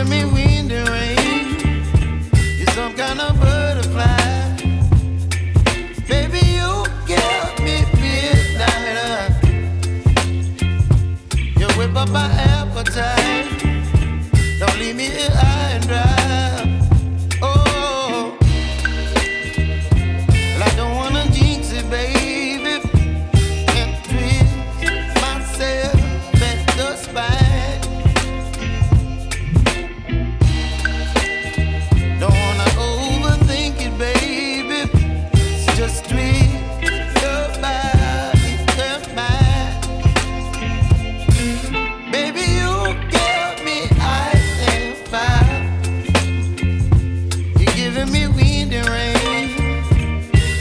giving me wind and rain. You're some kind of butterfly. Baby, you give me midnight. You whip up my appetite. Don't leave me here high and dry. Oh, well, I don't wanna jinx it, baby, and twist myself at the spine. Don't wanna overthink it, baby. It's just twist your body and mine. Baby, you give me ice and fire. You're giving me wind and rain.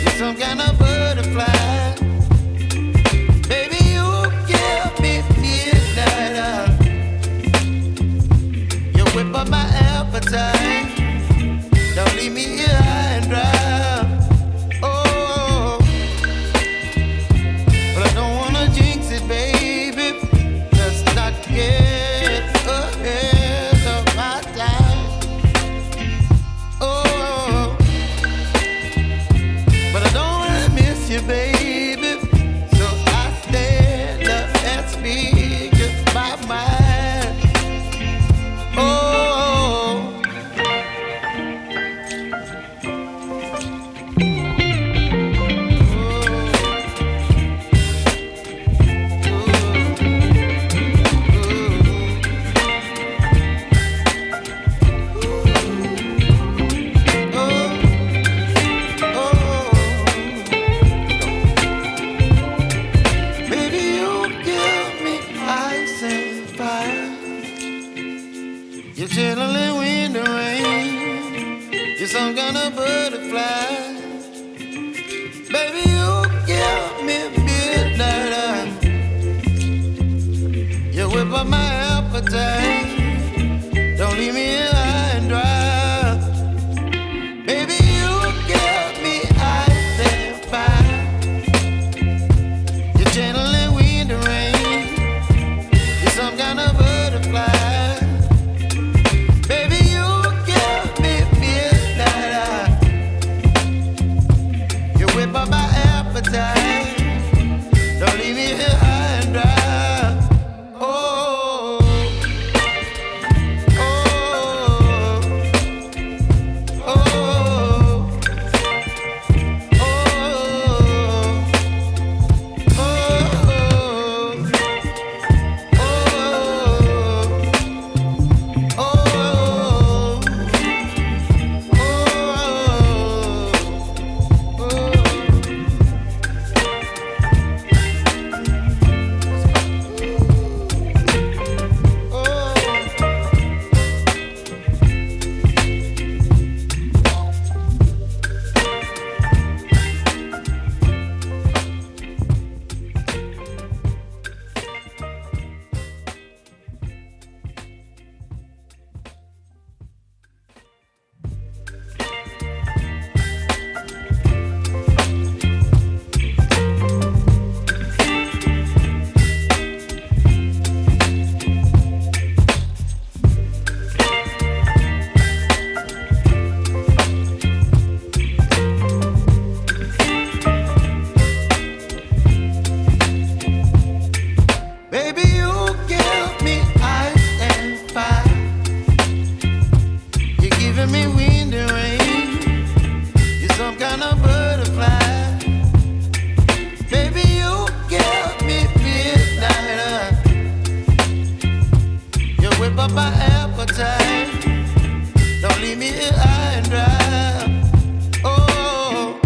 You're some kind of butterfly. Baby, you give me midnight. You whip up my appetite. Don't leave me here high and dry. Oh, but I don't wanna jinx it, baby. Let's not get ahead of my time. Oh, but I don't wanna miss you, baby. So I stand up and speak my mind. Oh. Baby, you give me ice and fire. You're chilling wind and rain. You're some kind of butterfly. Baby, you give me midnight. You whip up my appetite. Don't leave me here high and dry. Baby, you give me ice and fire. You're channeling wind and rain. You're some kind of butterfly. Baby, you give me midnight. You whip up my appetite. Don't leave me here high and dry. Oh, oh, oh, oh, baby, you give me ice and fire. You're giving me wind and rain. You're some kind of butterfly. Baby, you give me midnight. You whip up my appetite. Don't leave me here high and dry. Oh,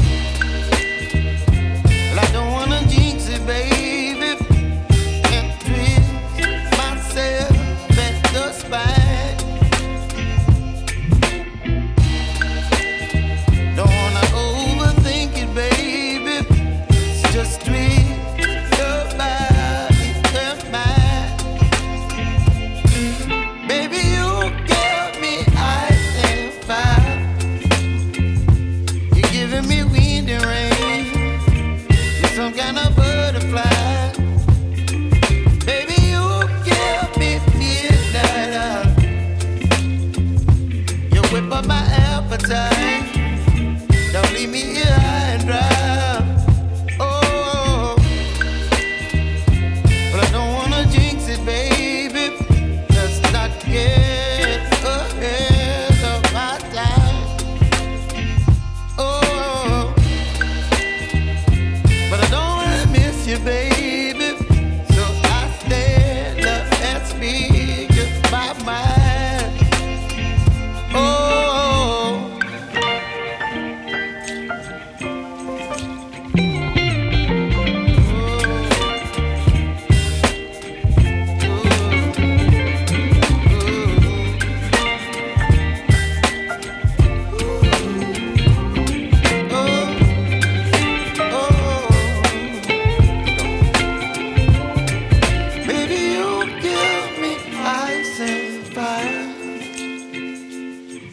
well, I don't wanna jinx it, baby, and twist myself at the spine. Don't wanna overthink it, baby. It's just twist your body and mine. Baby, you give me ice and fire.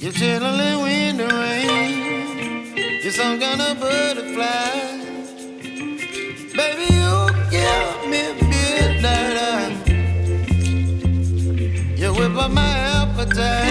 You're chilling wind and rain. You're some kind of butterfly. Baby, you give me midnight. You whip up my appetite.